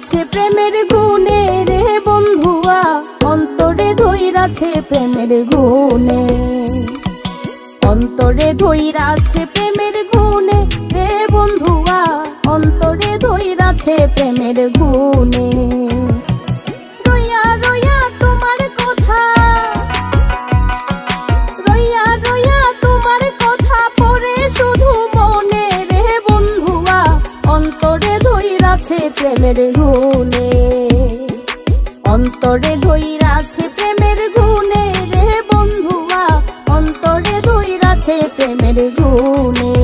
ধইরাছে প্রেমের গুণে রে বন্ধুয়া, অন্তরে ধইরাছে প্রেমের গুণে, অন্তরে ধইরাছে প্রেমের গুণে রে বন্ধুয়া, অন্তরে ধইরাছে প্রেমের গুণে। রইয়া রইয়া তোমার কথা, রইয়া রইয়া তোমার কথা পড়ে শুধু মনে রে বন্ধুয়া, অন্তরে ধইরাছে প্রেমের গুণে, অন্তরে ধইরাছে প্রেমের গুণে রে বন্ধুয়া, অন্তরে ধইরাছে প্রেমের গুণে।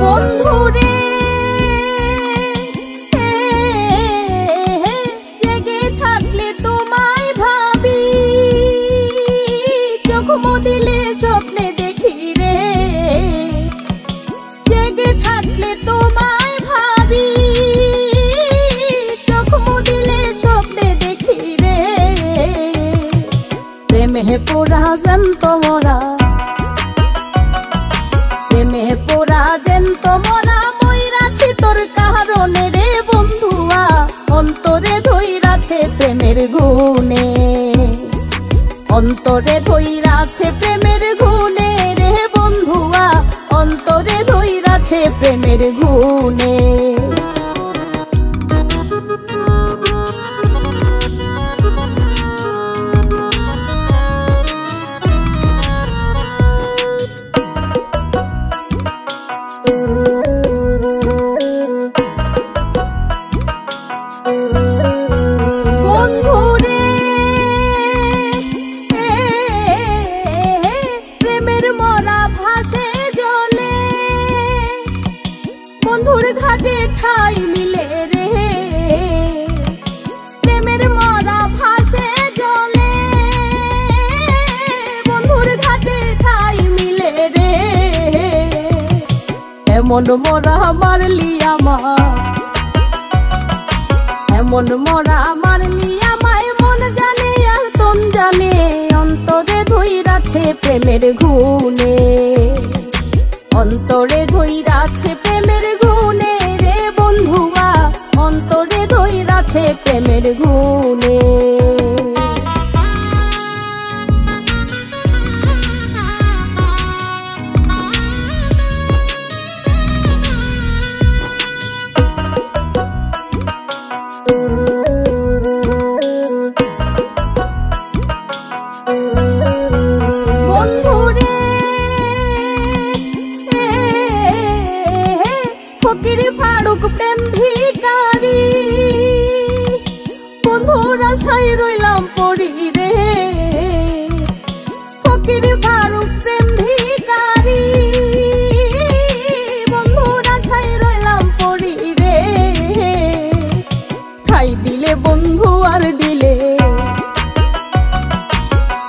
বন্ধুরে জেগে থাকলে তোমায় ভাবি, চোখ মুদিলে স্বপ্নে দেখি রে, জেগে থাকলে তোমায় ভাবি, চোখ মুদিলে স্বপ্নে দেখি রে, প্রেমে পোড়া জ্যান্ত মরা, প্রেমে পোড়া জ্যান্ত মরা মইরাছি তোর কারণে রে বন্ধুয়া, অন্তরে ধইরাছে প্রেমের গুণে, অন্তরে ধইরাছে প্রেমের গুণে রে বন্ধুয়া, অন্তরে ধইরাছে প্রেমের গুণে। বন্ধুরে প্রেমের মরা ভাসে জলে, বন্ধুর ঘাটে ঠাই মিলে রে, প্রেমের মরা ভাসে জলে, বন্ধুর ঘাটে ঠাই মিলে রে, এমন মরা মারলি আমার, এমন মরা মারলি আমায়, মন জানে আর তন জানে, অন্তরে ধইরাছে প্রেমের গুণে, অন্তরে ধইরাছে প্রেমের গুণে রে বন্ধুয়া, অন্তরে ধইরাছে প্রেমের গুণে। বন্ধুরে ফকির ফারুক প্রেম ভিখারি, বন্ধুর আশায় রইলাম পড়ি রে, ফকির ফারুক প্রেম ভিখারি, বন্ধুর আশায় রইলাম পড়ি রে, ঠাই দিলে বন্ধু আর দিলে,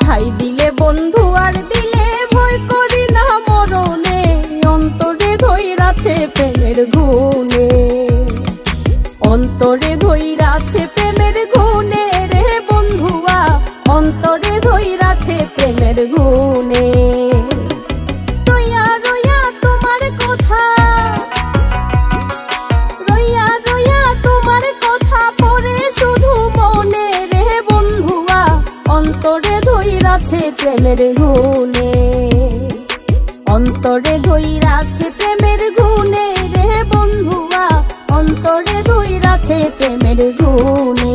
ঠাই দিলে বন্ধু আর দিলে, ভয় করি না মরণে, অন্তরে ধইরাছে প্রেমের গুণে, অন্তরে ধইরাছে প্রেমের গুণে রে বন্ধুয়া, অন্তরে ধইরাছে প্রেমের গুণে। রইয়া রইয়া তোমার কথা, রইয়া রইয়া তোমার কথা পড়ে শুধু মনে রে বন্ধুয়া, অন্তরে ধইরাছে প্রেমের গুণে, অন্তরে ধইরাছে প্রেমের গুণে রে বন্ধুয়া, অন্তরে ধইরাছে প্রেমের গুণে।